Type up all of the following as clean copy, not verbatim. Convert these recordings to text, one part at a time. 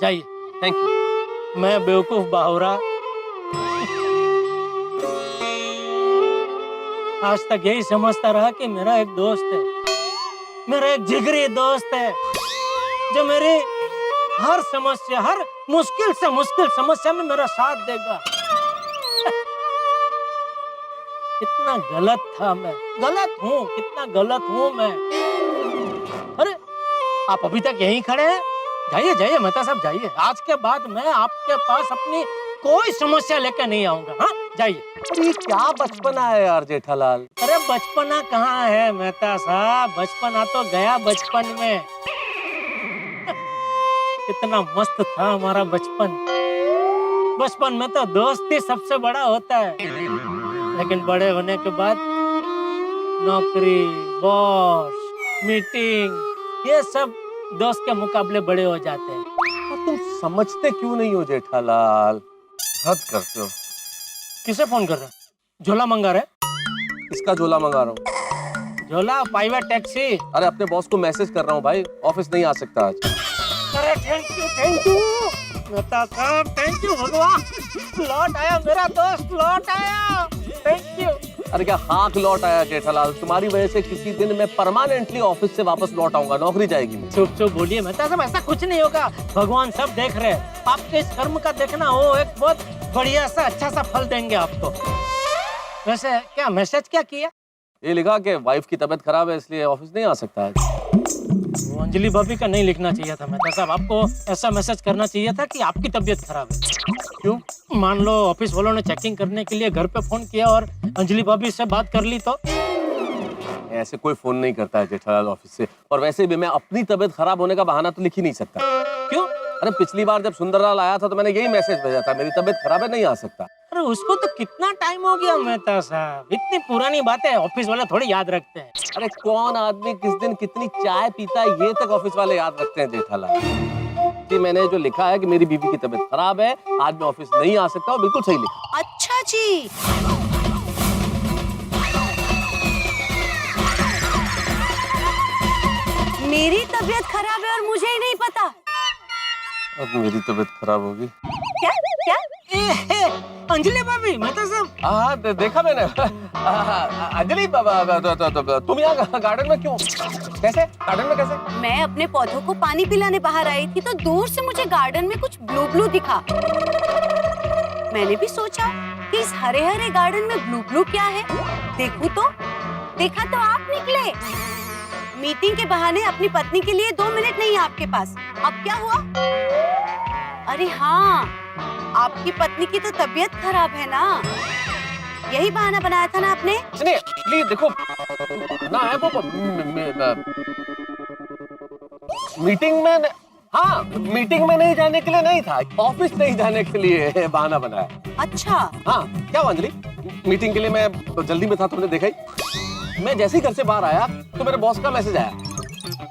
जाइए। Thank you. मैं बेवकूफ बाहुरा आज तक यही समझता रहा कि मेरा एक दोस्त है, मेरा एक जिगरी दोस्त है जो मेरी हर समस्या, हर मुश्किल से मुश्किल समस्या में मेरा साथ देगा। कितना गलत था मैं, गलत हूँ, कितना गलत हूँ मैं। अरे आप अभी तक यहीं खड़े हैं? जाइए जाइए मेहता साहब जाइए। आज के बाद मैं आपके पास अपनी कोई समस्या लेकर नहीं आऊंगा। हाँ जाइए। ये क्या बचपना है यार जेठालाल। अरे बचपना कहाँ है मेहता साहब, बचपना तो गया बचपन में। कितना मस्त था हमारा बचपन। बचपन में तो दोस्ती सबसे बड़ा होता है, लेकिन बड़े होने के बाद नौकरी, बॉस, मीटिंग, ये सब दोस्त के मुकाबले बड़े हो जाते हैं। और तुम समझते क्यों नहीं हो जेठालाल? हद करते हो। किसे फोन कर रहे हैं? झोला मंगा रहे? इसका झोला मंगा रहा हूँ। झोला? Private taxi? अरे अपने बॉस को मैसेज कर रहा हूँ भाई, ऑफिस नहीं आ सकता आज। अरे थैंक यू मेहता साहब, थैंक यू भगवान। लौट आया मेरा दोस्त, लौट आया। Thank you. अरे क्या हाथ लौट आया जेठालाल, तुम्हारी वजह से किसी दिन मैं परमानेंटली ऑफिस से वापस लौट आऊंगा, नौकरी जाएगी। चुप चुप बोलिए मेहता साहब, ऐसा कुछ नहीं होगा। भगवान सब देख रहे हैं। आपके इस कर्म का देखना, वो एक बहुत बढ़िया सा अच्छा सा फल देंगे आपको। वैसे क्या मैसेज क्या किया? ये लिखा कि वाइफ की तबीयत खराब है इसलिए ऑफिस नहीं आ सकता आज। वो अंजलि भाभी का नहीं लिखना चाहिए था मेहता साहब, आपको ऐसा मैसेज करना चाहिए था कि आपकी तबीयत खराब है। क्यों? मान लो ऑफिस वालों ने चेकिंग करने के लिए घर पे फोन किया और अंजलि भाभी से बात कर ली तो? ऐसे कोई फोन नहीं करता है जेठालाल ऑफिस से, और वैसे भी मैं अपनी तबीयत खराब होने का बहाना तो लिख ही नहीं सकता। क्यों? अरे पिछली बार जब सुंदरलाल आया था तो मैंने यही मैसेज भेजा था, मेरी तबीयत खराब है, नहीं आ सकता। अरे उसको तो कितना टाइम हो गया मेहता साहब, इतनी पुरानी बातें ऑफिस वाले थोड़ी याद रखते हैं। अरे कौन आदमी किस दिन कितनी चाय पीता है ये तक ऑफिस वाले याद रखते हैं जेठालाल। कि मैंने जो लिखा है कि मेरी बीवी की तबीयत खराब है, आज मैं ऑफिस नहीं आ सकता, वो बिल्कुल सही लिखा। अच्छा जी। मेरी तबीयत खराब है और मुझे ही नहीं पता। अब मेरी तबीयत खराब होगी। क्या क्या? अंजलि भाभी, मेहता साहब। हाँ देखा मैंने। अंजलि तुम यहाँ गार्डन में क्यों? कैसे गार्डन में कैसे? मैं अपने पौधों को पानी पिलाने बाहर आई थी तो दूर से मुझे गार्डन में कुछ ब्लू ब्लू दिखा। मैंने भी सोचा कि इस हरे हरे गार्डन में ब्लू ब्लू क्या है, देखूं तो देखा तो आप निकले। मीटिंग के बहाने अपनी पत्नी के लिए 2 मिनट नहीं आपके पास। अब क्या हुआ? अरे हाँ, आपकी पत्नी की तो तबीयत खराब है ना, यही बहाना बनाया था ना आपने। सुनिए प्लीज, देखो ना है वो मीटिंग में। हाँ मीटिंग में नहीं जाने के लिए नहीं था, ऑफिस नहीं जाने के लिए बहाना बनाया। अच्छा हाँ क्या हुआ अंजलि? मीटिंग के लिए मैं तो जल्दी में था, तुमने देखा ही। मैं जैसे ही घर से बाहर आया तो मेरे बॉस का मैसेज आया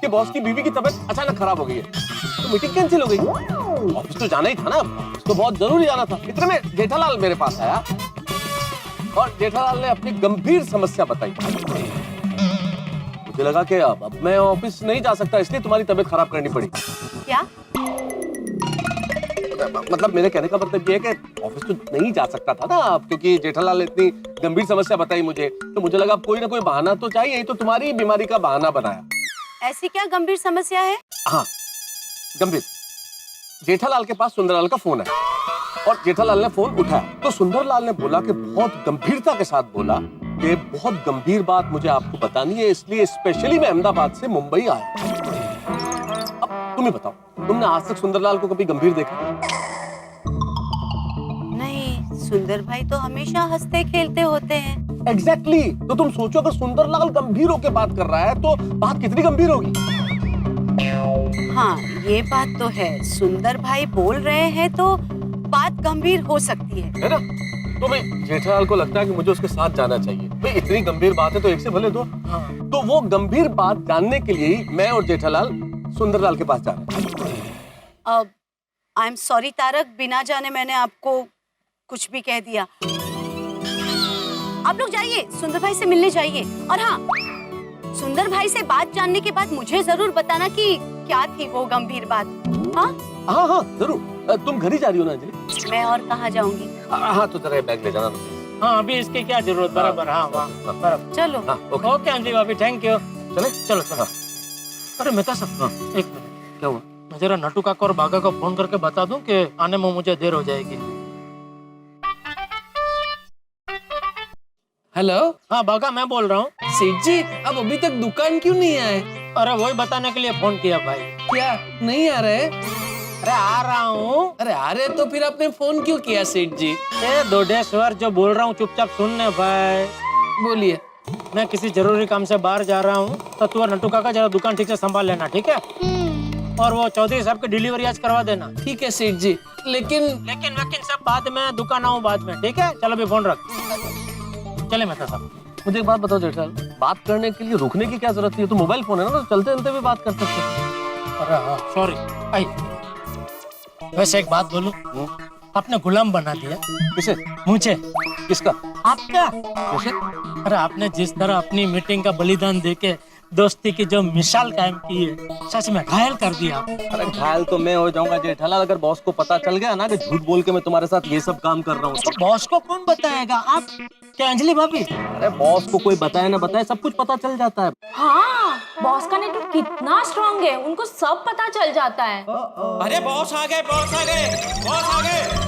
कि बॉस की बीवी की तबीयत अचानक खराब हो गई है, तो मीटिंग कैंसिल हो गई। ऑफिस तो जाना ही था ना, ऑफिस तो बहुत जरूरी जाना था। इतने में जेठालाल मेरे पास आया और जेठालाल ने अपनी गंभीर समस्या बताई। मुझे लगा कि अब मैं ऑफिस नहीं जा सकता, इसलिए तुम्हारी तबीयत खराब करनी पड़ी। क्या? मतलब मेरे कहने का मतलब ये है कि ऑफिस तो नहीं जा सकता था ना, क्योंकि जेठालाल ने इतनी गंभीर समस्या बताई मुझे, तो मुझे लगा कोई ना कोई बहाना तो चाहिए, तो तुम्हारी बीमारी का बहाना बनाया। ऐसी क्या गंभीर समस्या है? हाँ गंभीर। जेठालाल के पास सुंदरलाल का फोन है और जेठालाल ने फोन उठाया तो सुंदरलाल ने बोला कि बहुत गंभीरता के साथ बोला कि बहुत गंभीर बात मुझे आपको बतानी है, इसलिए स्पेशली मैं अहमदाबाद से मुंबई आया। अब तुम ही बताओ, तुमने आज तक सुंदरलाल को कभी गंभीर देखा? नहीं, सुंदर भाई तो हमेशा हंसते खेलते होते हैं। एग्जैक्टली तो तुम सोचो अगर सुंदरलाल गंभीर होकर बात कर रहा है तो बात कितनी गंभीर होगी। हाँ ये बात तो है, सुंदर भाई बोल रहे हैं तो बात गंभीर हो सकती है ना? तो भाई जेठालाल को लगता है कि मुझे उसके साथ जाना चाहिए। भाई इतनी गंभीर बात है तो एक से भले दो। हाँ। तो वो गंभीर बात जानने के लिए मैं और जेठालाल सुंदरलाल के पास जा रहे हैं। अब आई एम सॉरी तारक, बिना जाने मैंने आपको कुछ भी कह दिया। आप लोग जाइए, सुंदर भाई से मिलने जाइए। और हाँ, सुंदर भाई से बात जानने के बाद मुझे जरूर बताना कि क्या थी वो गंभीर बात। हाँ हाँ हाँ जरूर। तुम घर ही जा रही हो ना अंजलि? मैं और कहाँ जाऊंगी? हाँ तो जरा बैग ले जाना। हाँ अभी इसकी क्या जरूरत, बराबर। हाँ बराबर। चलो। हाँ ओके। ओके अंजलि भाभी, थैंक यू। चले चलो चलो। अरे मेहता साहब, एक मिनट, क्या हुआ? मैं जरा नटू काका और बागा को फोन करके बता दूं कि आने में मुझे देर हो जाएगी। हेलो। हाँ बागा, मैं बोल रहा हूँ। सेठ जी, अब अभी तक दुकान क्यों नहीं आए? अरे वही बताने के लिए फोन किया भाई। क्या नहीं आ रहे? अरे आ रहा हूँ। अरे आ रहे तो फिर आपने फोन क्यों किया सेठ जी? दोडेश्वर, जो बोल रहा हूँ चुपचाप सुनने भाई। बोलिए। मैं किसी जरूरी काम से बाहर जा रहा हूँ, तो तू और नटू काका जरा दुकान ठीक से संभाल लेना, ठीक है? और वो चौधरी साहब की डिलीवरी आज करवा देना। ठीक है सेठ जी, लेकिन सब बाद में, दुकान आऊँ बाद में, ठीक है? चलो अभी फोन रख। चले मेहता साहब। मुझे एक बात बताओ जेठालाल, बात करने के लिए रुकने की क्या जरूरत है? तो मोबाइल फोन है ना, तो चलते चलते भी बात कर सकते हैं। अरे हाँ सॉरी। आई वैसे एक बात बोलूं, आपने गुलाम बना दिया। किसे? मुझे। किसका? आपका। किसे? अरे आपने जिस तरह अपनी मीटिंग का बलिदान देके दोस्ती की जो मिसाल कायम की है, सच में घायल कर दिया आप। अरे घायल तो मैं हो जाऊंगा जेठालाल, अगर बॉस को पता चल गया ना कि झूठ बोल के मैं तुम्हारे साथ ये सब काम कर रहा हूँ। तो बॉस को कौन बताएगा? आप क्या अंजलि भाभी? अरे बॉस को कोई बताए ना बताए, सब कुछ पता चल जाता है। हाँ, बॉस का नेटवर्क कितना स्ट्रांग है, उनको सब पता चल जाता है। अरे बॉस आ गए, बॉस आ गए, बॉस आ गए।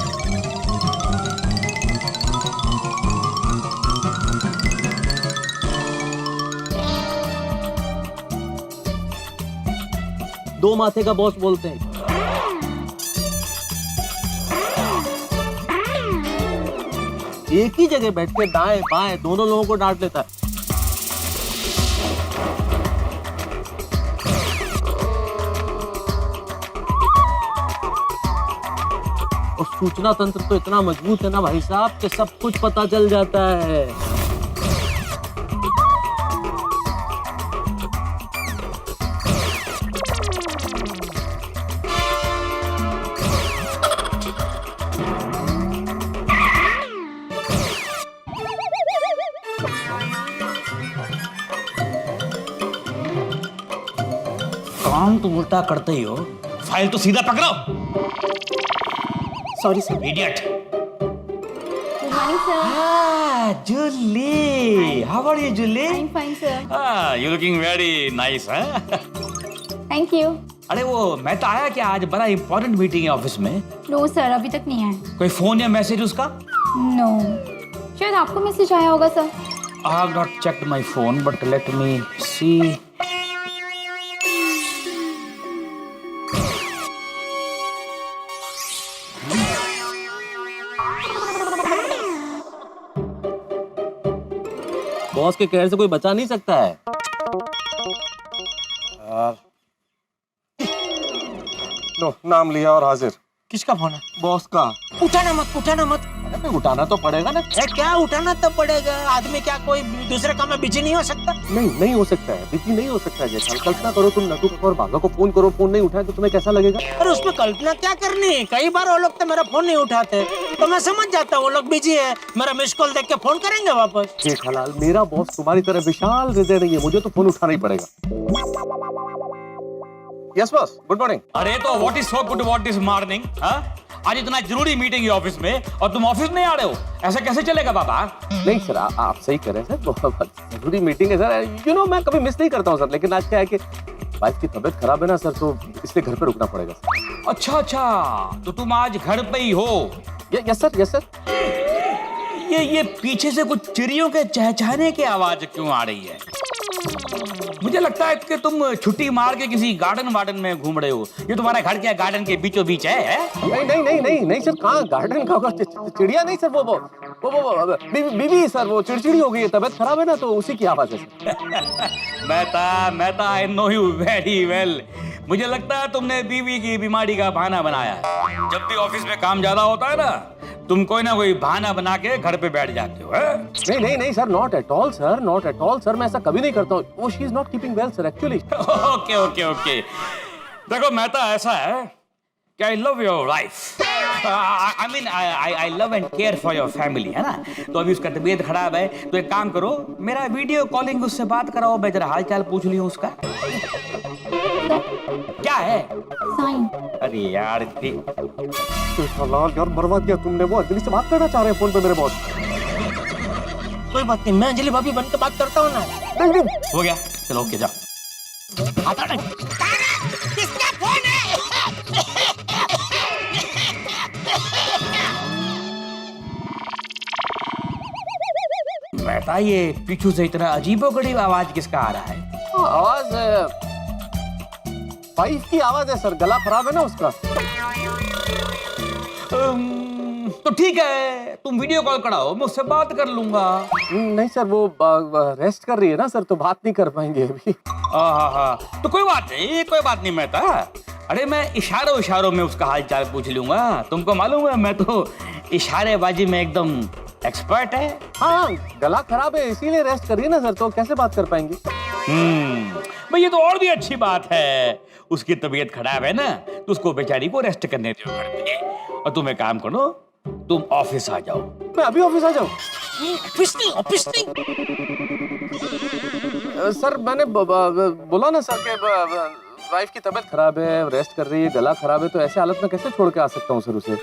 2 माथे का बॉस बोलते हैं। एक ही जगह बैठ के दाएं बाएं दोनों लोगों को डांट लेता है। और सूचना तंत्र तो इतना मजबूत है ना भाई साहब कि सब कुछ पता चल जाता है। काम तो उल्टा करते ही हो, फाइल तो सीधा पकड़ो। Sorry sir. Idiot. Good morning sir. Julie, how are you, Julie? I am fine sir. You looking very nice, huh? Thank you. अरे वो मैं तो आया क्या, आज बड़ा इंपॉर्टेंट मीटिंग है ऑफिस में। नो सर, अभी तक नहीं आया। कोई फोन या मैसेज उसका? नो, शायद आपको मैसेज आया होगा sir. I have not checked my phone, but let me see. Boss के कहर से कोई बचा नहीं सकता है। लो, नाम लिया और हाजिर। किसका फोन है? बॉस का। उठाना मत, उठाना मत। अरे भाई उठाना तो पड़ेगा ना। क्या उठाना तब पड़ेगा? आदमी क्या कोई दूसरे काम में बिजी नहीं हो सकता? नहीं हो सकता है, बिजी नहीं हो सकता है। जैसा कल्पना करो तुम नटू और बागा को फोन करो, फोन नहीं उठाए तो तुम्हें कैसा लगेगा? अरे उसमें कल्पना क्या करनी? कई बार वो लोग तो मेरा फोन नहीं उठाते, तो मैं समझ जाता हूँ वो लोग बिजी है। मेरा मिस कॉल देख के फोन करेंगे वापस। जेठालाल, मेरा बॉस तुम्हारी तरह विशाल हृदय नहीं है, मुझे तो फोन उठाना ही पड़ेगा। Yes boss, good morning. अरे तो what is so good what is morning? आज इतना जरूरी मीटिंग है ऑफिस में और तुम ऑफिस नहीं आ रहे हो, ऐसा कैसे चलेगा बाबा? नहीं सर, आप सही कह रहे हैं सर, बहुत जरूरी मीटिंग है सर। मैं कभी मिस नहीं करता हूँ सर, लेकिन आज क्या है कि वाइफ की तबीयत खराब है ना सर, तो इसलिए घर पे रुकना पड़ेगा सर। अच्छा, तो तुम आज घर पे ही हो? Yes sir, yes sir. ये पीछे से कुछ चिड़ियों के चहचहाने की आवाज क्यों आ रही है? मुझे लगता है कि तुम छुट्टी मार के किसी गार्डन वार्डन में घूम रहे हो। ये तुम्हारा घर क्या गार्डन के बीचों बीच है? नहीं सर, कहाँ गार्डन का होगा? चिड़िया नहीं सर, वो बीवी सर, वो चिड़चिड़ी हो गई है, तबीयत खराब है ना, तो उसी की आवाज है। मैं I know you very well. मुझे लगता है तुमने बीवी की बीमारी का बहाना बनाया है। जब भी ऑफिस में काम ज्यादा होता है ना, तुम कोई ना कोई बहाना बना के घर पे बैठ जाते हो। नहीं sir, not at all sir, not at all sir, मैं ऐसा कभी नहीं करता हूँ। वो she is not keeping well sir actually. Okay. देखो मेहता, ऐसा है कि I love your life. I mean I love and care for your family, है ना? तो अभी उसका तबीयत खराब है, तो एक काम करो, मेरा वीडियो कॉलिंग उससे बात कराओ, मैं जरा हाल चाल पूछ ली हूँ उसका। क्या है? साइन। अरे यार जेठालाल यार बर्बाद किया तुमने। वो अंजलि से बात करना चाह रहे हैं फोन पे मेरे बॉस। कोई बात नहीं, मैं अंजलि भाभी बन के बात करता हूँ ना। हो गया, चलो ओके जाओ। आता नहीं। किसका फोन है? बेटा ये पीछू से इतना अजीबोगरीब आवाज किसका आ रहा है? आवाज वाइफ की आवाज है सर, गला खराब है ना उसका। तो ठीक है, तुम वीडियो कॉल कराओ, मैं उससे बात कर लूंगा। नहीं सर, वो रेस्ट कर रही है ना सर, तो बात नहीं कर पाएंगे अभी। तो कोई बात नहीं मेहता। अरे मैं इशारों में उसका हाल चाल पूछ लूंगा। तुमको मालूम है मैं तो इशारेबाजी में एकदम एक्सपर्ट है। हाँ, गला खराब है इसीलिए रेस्ट करिए ना सर, तो कैसे बात कर पाएंगे? भाई ये तो और भी अच्छी बात है। उसकी तबीयत खराब है ना, तो उसको बेचारी को रेस्ट करने दो घर पे। और तुम एक काम करो, तुम ऑफिस आ जाओ। मैं अभी ऑफिस आ जाऊँ? ऑफिस नहीं। सर मैंने बोला ना सर कि वाइफ की तबीयत खराब है, रेस्ट कर रही है, गला खराब है, तो ऐसे हालत में कैसे छोड़ के आ सकता हूँ सर उसे?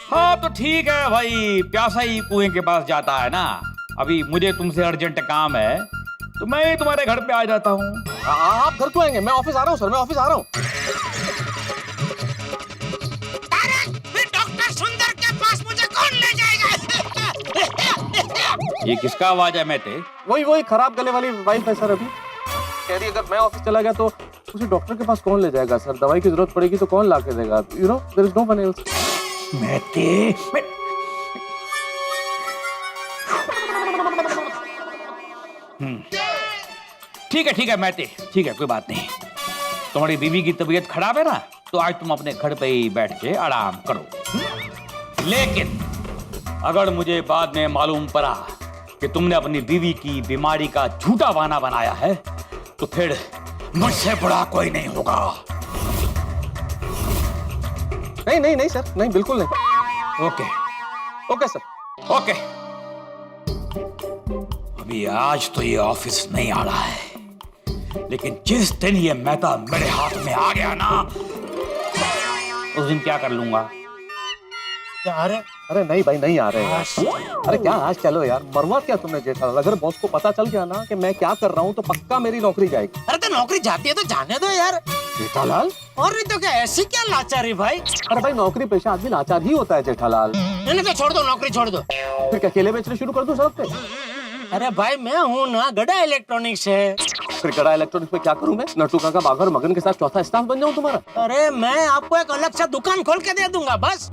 हाँ तो ठीक है भाई, प्यासा ही कुएं के पास जाता है ना। अभी मुझे तुमसे अर्जेंट काम है, तो मैं ही तुम्हारे घर पे आ जाता हूँ। आप घर क्यों आएंगे? मैं ऑफिस आ रहा हूँ सर, मैं ऑफिस आ रहा हूँ। डॉक्टर सुंदर के पास मुझे कौन ले जाएगा? ये किसका आवाज है मेहते? वही खराब गले वाली वाइफ है सर। अभी कह रही अगर मैं ऑफिस चला गया तो उसे डॉक्टर के पास कौन ले जाएगा सर? दवाई की जरूरत पड़ेगी तो कौन ला के देगा? You know there is no one else. ठीक है मेहते, ठीक है, कोई बात नहीं। तुम्हारी बीवी की तबीयत खराब है ना, तो आज तुम अपने घर पे ही बैठ के आराम करो। लेकिन अगर मुझे बाद में मालूम पड़ा कि तुमने अपनी बीवी की बीमारी का झूठा बहाना बनाया है, तो फिर मुझसे बड़ा कोई नहीं होगा। नहीं सर, नहीं, बिल्कुल नहीं। Okay sir, okay. अभी आज तो ये ऑफिस नहीं आ रहा है, लेकिन जिस दिन ये मेहता मेरे हाथ में आ गया ना, उस दिन क्या कर लूंगा। क्या आ रहे? अरे नहीं भाई, नहीं आ रहे हैं। अरे क्या आज चलो यार, मरवा क्या तुमने जेठालाल? अगर बॉस को पता चल गया ना कि मैं क्या कर रहा हूँ, तो पक्का मेरी नौकरी जाएगी। अरे तो नौकरी जाती है तो जाने दो यार। जेठालाल, और नहीं तो क्या, ऐसी क्या लाचारी भाई? अरे भाई नौकरी पेशा आदमी लाचार ही होता है जेठालाल। नहीं तो छोड़ दो, नौकरी छोड़ दो। फिर क्या अकेले बेचने शुरू कर दूं सड़क पे? अरे भाई मैं हूँ ना, गड़ा इलेक्ट्रॉनिक्स है। फिर गड़ा इलेक्ट्रॉनिक्स में क्या करूं मैं? नट्टू काका बाघर मगन के साथ चौथा स्टाफ बन जाऊं तुम्हारा? अरे मैं आपको एक अलग सा दुकान खोल के दे दूंगा बस।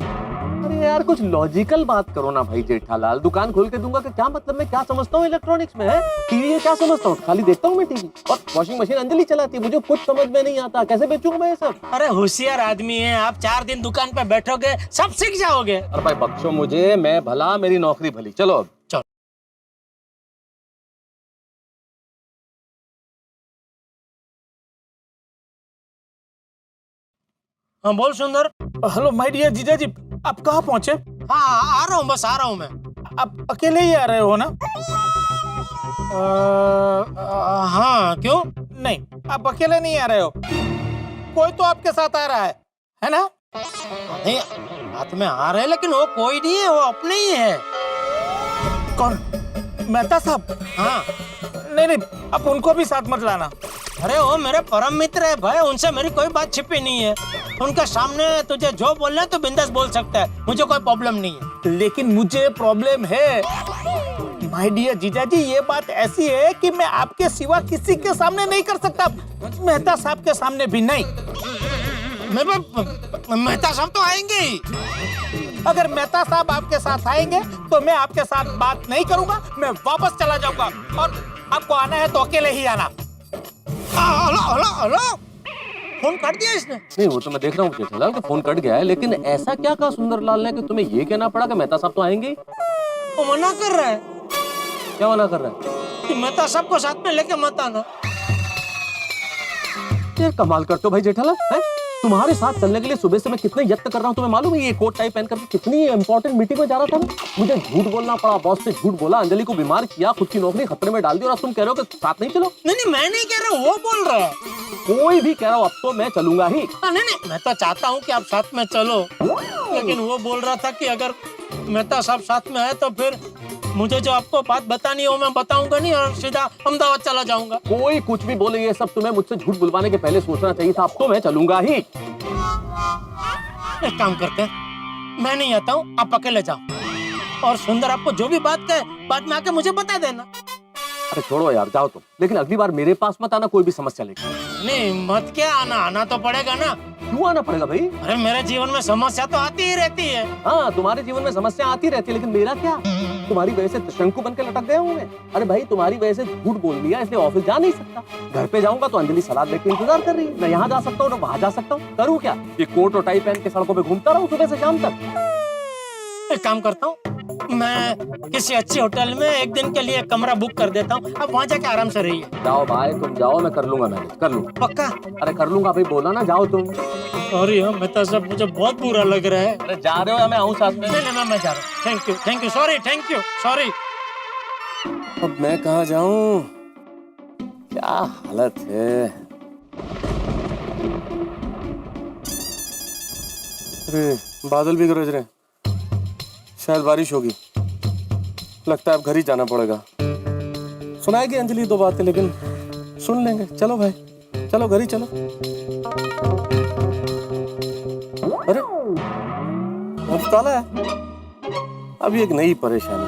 अरे यार कुछ लॉजिकल बात करो ना भाई जेठालाल। दुकान खोल के दूंगा कि क्या मतलब? मैं क्या समझता हूँ इलेक्ट्रॉनिक्स में? है टीवी क्या समझता हूँ? खाली देखता हूँ मैं टीवी। और वॉशिंग मशीन अंजलि चलाती है, मुझे कुछ समझ में नहीं आता। कैसे बेचूंगा मैं ये सब? अरे होशियार आदमी है आप, 4 दिन दुकान पे बैठोगे सब सीख जाओगे। अरे भाई बख्शो मुझे, मैं भला मेरी नौकरी भली। चलो अब चलो। हाँ बोल सुंदर। हेलो माय डियर जीजा जी, आप कहाँ पहुँचे? हाँ आ रहा हूँ, बस आ रहा हूँ मैं। आप अकेले ही आ रहे हो ना? हाँ क्यों? नहीं, आप अकेले नहीं आ रहे हो, कोई तो आपके साथ आ रहा है ना? नहीं हाथ में आ रहे, लेकिन वो कोई नहीं है, वो अपने ही है। कौन? मेहता साहब? हाँ। नहीं, आप उनको भी साथ मत लाना। अरे वो मेरे परम मित्र है भाई, उनसे मेरी कोई बात छिपी नहीं है। उनके सामने तुझे जो बोलना है तो बिंदास बोल सकता है, मुझे कोई प्रॉब्लम नहीं है। लेकिन मुझे प्रॉब्लम है माय डियर जीजा जी। ये बात ऐसी है कि मैं आपके सिवा किसी के सामने नहीं कर सकता, मेहता साहब के सामने भी नहीं। मेहता साहब तो आएंगे ही। अगर मेहता साहब आपके साथ आएंगे तो मैं आपके साथ बात नहीं करूंगा, मैं वापस चला जाऊंगा। और आपको आना है तो अकेले ही आना। हेलो फोन काट दिया इसने? नहीं, वो तो मैं देख रहा हूँ जेठालाल कि फोन कट गया है, लेकिन ऐसा क्या कहा सुंदरलाल ने कि तुम्हें ये कहना पड़ा कि मेहता साहब तो आएंगे ही? वो मना कर रहा है। क्या मना कर रहा है? कि मेहता साहब को साथ में लेके मत आना। यार कमाल करते हो भाई जेठालाल, हैं? तुम्हारे साथ चलने के लिए सुबह से मैं कितने यत्न कर रहा हूँ तुम्हें मालूम है? ये कोट टाई पहन करके कितनी इंपॉर्टेंट मीटिंग में जा रहा था मैं। मुझे झूठ बोलना पड़ा, बॉस से झूठ बोला, अंजलि को बीमार किया, खुद की नौकरी खतरे में डाल दी, और अब तुम कह रहे हो कि साथ नहीं चलो? नहीं मैं नहीं कह रहा हूँ, वो बोल रहा है। कोई भी कह रहा हूँ, अब तो मैं चलूंगा ही। नहीं नहीं, मैं तो चाहता हूँ कि आप साथ में चलो, लेकिन वो बोल रहा था कि अगर मेहता साहब साथ में है तो फिर मुझे जो आपको बात बतानी हो मैं बताऊंगा नहीं और सीधा अहमदाबाद चला जाऊंगा। कोई कुछ भी बोले, ये सब तुम्हें मुझसे झूठ बुलवाने के पहले सोचना चाहिए था। अब तो मैं चलूंगा ही। एक काम करते हैं, मैं नहीं आता हूँ, आप अकेले जाओ, और सुंदर आपको जो भी बात कहे बाद में आके मुझे बता देना। अरे छोड़ो यार, जाओ तुम, लेकिन अगली बार मेरे पास मत आना, कोई भी समस्या लेकर। नहीं मत क्या आना, आना तो पड़ेगा ना। क्यों आना पड़ेगा भाई? अरे मेरे जीवन में समस्या तो आती ही रहती है। हाँ, तुम्हारे जीवन में समस्या आती रहती है, लेकिन मेरा क्या? तुम्हारी वजह से शंकु बन के लटक गया हूँ मैं। अरे भाई, तुम्हारी वजह से झूठ बोल दिया, इसलिए ऑफिस जा नहीं सकता। घर पे जाऊंगा तो अंजलि सलाद लेके इंतजार कर रही है। मैं यहाँ जा सकता हूँ, वहां जा सकता हूँ। करूँ क्या? ये कोट और टाई पहन के सड़कों पे घूमता रहूँ सुबह से शाम तक? एक काम करता हूँ, मैं किसी अच्छे होटल में एक दिन के लिए कमरा बुक कर देता हूँ, आप वहाँ जाके आराम से रहिए। जाओ भाई, तुम जाओ, मैं कर लूंगा, मैनेज कर लूंगा। पक्का? अरे कर लूंगा भाई, बोला ना, जाओ तुम। सॉरी मेहता साहब, मुझे बहुत बुरा लग रहा है। अरे जा रहे हो या मैं आऊँ साथ में? नहीं, मैं जा रहा हूँ। Thank you, thank you, sorry. अब मैं कहाँ जाऊँ? क्या हालत है। अरे बादल भी गरज रहे, शायद बारिश होगी। लगता है अब घर ही जाना पड़ेगा। सुनाएगी अंजलि दो बातें, लेकिन सुन लेंगे। चलो भाई, चलो घर ही चलो। अरे अब ताला है। अब एक नई परेशानी,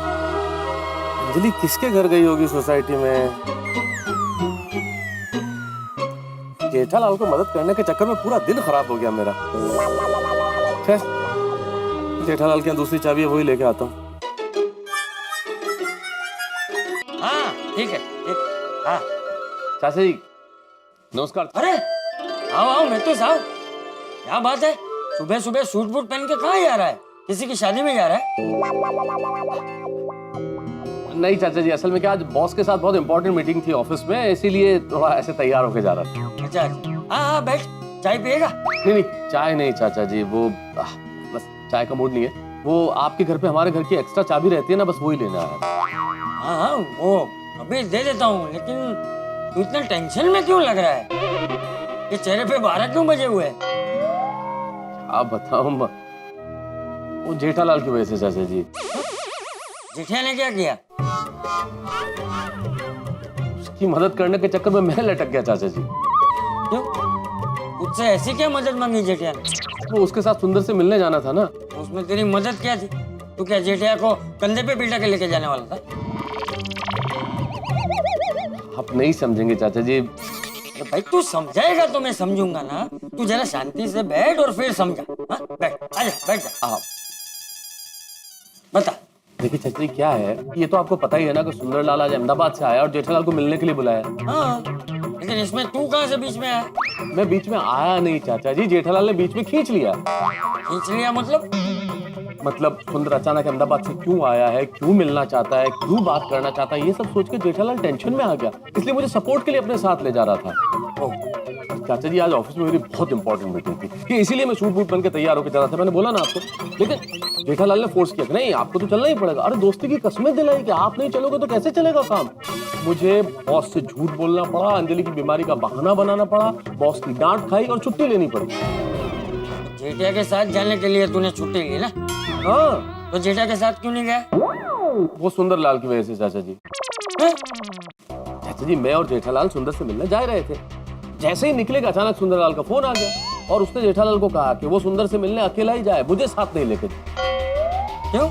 अंजलि किसके घर गई होगी सोसाइटी में? जेठालाल को मदद करने के चक्कर में पूरा दिन खराब हो गया मेरा। खैर, जेठालाल की दूसरी चाबी है, वही लेके आता हूँ। हाँ ठीक है, ठीक। हाँ चाचा जी नमस्कार। अरे आओ मैं तो साहब, क्या बात है, सुबह सुबह सूट बूट पहन के कहाँ जा रहा है? किसी की शादी में जा रहा है? नहीं चाचा जी, असल में क्या, आज बॉस के साथ बहुत इंपॉर्टेंट मीटिंग थी ऑफिस में, इसीलिए थोड़ा ऐसे तैयार होके जा रहा था। अच्छा, हाँ बैठ, चाय पिएगा? नहीं, चाय नहीं चाचा जी, वो बस चाय का मूड नहीं है। वो आपके घर पे हमारे घर की एक्स्ट्रा चाबी रहती है ना, बस वही लेना है। हाँ वो अभी दे देता हूँ, लेकिन तू इतना टेंशन में क्यों लग रहा है? ये चेहरे पे 12 क्यों बजे हुए हैं? आप बताओ, वो जेठालाल की वजह से चाचा जी। जेठिया ने क्या किया? उसकी मदद करने के चक्कर में मैं लटक गया चाचा जी। क्यों? उससे ऐसी क्या मदद मांगी जेठिया ने? वो उसके साथ सुंदर से मिलने जाना था ना। उसमें तेरी मदद क्या थी? तू क्या जेठिया को कंधे पे बिठा के लेके जाने वाला था? आप नहीं समझेंगे चाचा जी। अरे भाई तू समझाएगा तो मैं समझूंगा ना। तू जरा शांति से बैठ और फिर समझा। हाँ बैठ, आजा बैठ जा। आप बता। देखिए चाचा जी, क्या है, ये तो आपको पता ही है ना कि सुंदरलाल आज अहमदाबाद से आया और जेठालाल को मिलने के लिए बुलाया। हाँ, लेकिन इसमें तू कहाँ से बीच में आया? मैं बीच में आया नहीं चाचा जी, जेठालाल ने बीच में खींच लिया। खींच लिया मतलब सुंदर अचानक अहमदाबाद से क्यों आया है, क्यों मिलना चाहता है, क्यों बात करना चाहता है, ये सब सोच के जेठालाल टेंशन में आ गया, इसलिए मुझे सपोर्ट के लिए अपने साथ ले जा रहा था। चाचा जी, आज ऑफिस में मेरी बहुत इंपॉर्टेंट मीटिंग थी, कि इसीलिए मैं सूट बूट बन के तैयार होकर चला था। मैंने बोला ना आपको, लेकिन जेठालाल ने फोर्स किया कि नहीं, आपको तो चलना ही पड़ेगा। अरे दोस्ती की कसमें दिलाई कि आप नहीं चलोगे तो कैसे चलेगा काम। मुझे बॉस से झूठ बोलना पड़ा, अंजलि की बीमारी का बहाना बनाना पड़ा, बॉस की डांट खाई और छुट्टी लेनी पड़ी। जेठिया के साथ जाने के लिए तूने छुट्टी ली ना? हाँ, तो जेठिया के साथ क्यों नहीं गया? वो सुंदरलाल की वजह से चाचा जी। चाचा जी, मैं और जेठालाल सुंदर से मिलने जा रहे थे। जैसे ही निकले, अचानक सुंदरलाल का फोन आ गया और उसने जेठालाल को कहा कि वो सुंदर से मिलने अकेला ही जाए, मुझे साथ नहीं लेके। क्यों?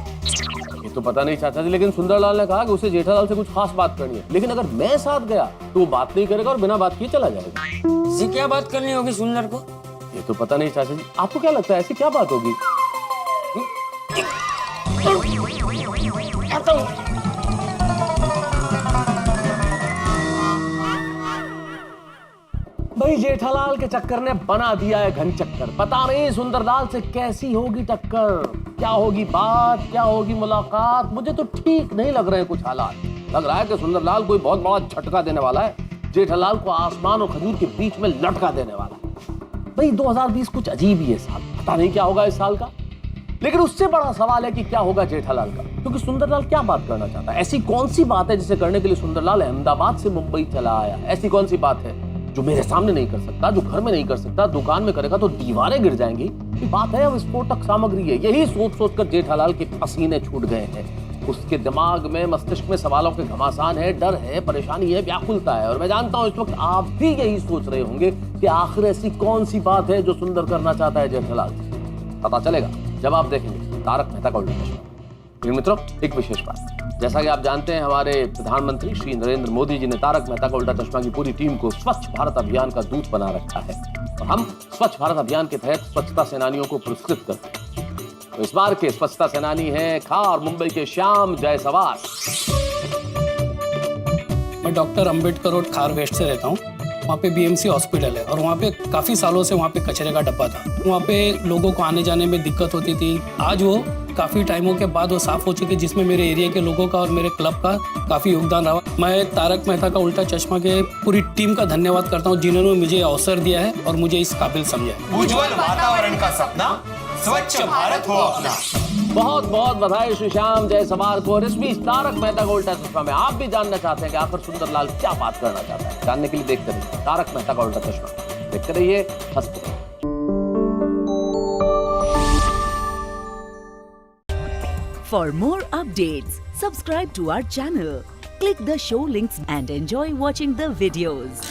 ये तो पता नहीं चाचा जी, लेकिन सुंदरलाल ने कहा कि उसे जेठालाल से कुछ खास बात करनी है, लेकिन अगर मैं साथ गया तो वो बात नहीं करेगा और बिना बात किए चला जाएगा। इसी क्या बात करनी होगी सुंदर को? ये तो पता नहीं चाचा जी, आपको क्या लगता है ऐसी क्या बात होगी? आता हूँ। भाई जेठालाल के चक्कर ने बना दिया है घन चक्कर। पता नहीं सुंदरलाल से कैसी होगी टक्कर, क्या होगी बात, क्या होगी मुलाकात। मुझे तो ठीक नहीं लग रहे हैं कुछ हालात। लग रहा है कि सुंदरलाल कोई बहुत बड़ा झटका देने वाला है, जेठालाल को आसमान और खजूर के बीच में लटका देने वाला है। भाई 2020 कुछ अजीब ही है साल, पता नहीं क्या होगा इस साल का। लेकिन उससे बड़ा सवाल है कि क्या होगा जेठालाल का, क्योंकि सुंदरलाल क्या बात करना चाहता है। ऐसी कौन सी बात है जिसे करने के लिए सुंदरलाल अहमदाबाद से मुंबई चला आया? ऐसी कौन सी बात है जो मेरे सामने नहीं कर सकता, जो घर में नहीं कर सकता, दुकान में करेगा तो दीवारें गिर जाएंगी। ये बात है, विस्फोटक सामग्री है। यही सोच सोच कर जेठालाल के पसीने छूट गए हैं। उसके दिमाग में, मस्तिष्क में सवालों के घमासान है, डर है, परेशानी है, व्याकुलता है। और मैं जानता हूं इस वक्त आप भी यही सोच रहे होंगे कि आखिर ऐसी कौन सी बात है जो सुंदर करना चाहता है जेठालाल। पता चलेगा जब आप देखेंगे तारक मेहता का उल्टा चश्मा। मेरे मित्रों, एक विशेष बात, जैसा कि आप जानते हैं, हमारे प्रधानमंत्री श्री नरेंद्र मोदी जी ने तारक मेहता का उल्टा चश्मा की पूरी टीम को स्वच्छ भारत अभियान का दूत बना रखा है। और हम स्वच्छ भारत अभियान के तहत स्वच्छता सेनानियों को पुरस्कृत करते हैं। तो इस बार के स्वच्छता सेनानी हैं खार मुंबई के श्याम जायसवाल। मैं डॉक्टर अंबेडकर रोड खार वेस्ट से रहता हूँ। वहाँ पे बीएमसी हॉस्पिटल है और वहाँ पे काफ़ी सालों से वहाँ पे कचरे का डब्बा था। वहाँ पे लोगों को आने जाने में दिक्कत होती थी। आज वो काफ़ी टाइमों के बाद वो साफ़ हो चुकी, जिसमें मेरे एरिया के लोगों का और मेरे क्लब का काफ़ी योगदान रहा। मैं तारक मेहता का उल्टा चश्मा के पूरी टीम का धन्यवाद करता हूँ, जिन्होंने मुझे अवसर दिया है और मुझे इस काबिल समझा है। उज्जवल वातावरण का सपना, स्वच्छ भारत हो अपना। बहुत बहुत बधाई श्री श्याम जायसवाल को। और इस बीच तारक मेहता का उल्टा चश्मा में आप भी जानना चाहते हैं कि आखिर सुंदरलाल क्या बात करना चाहता है। जानने के लिए देखते रहिए तारक मेहता का उल्टा चश्मा। देखते रहिए, हंसते रहिए। For more updates, subscribe to our channel, click the show links and enjoy watching the videos.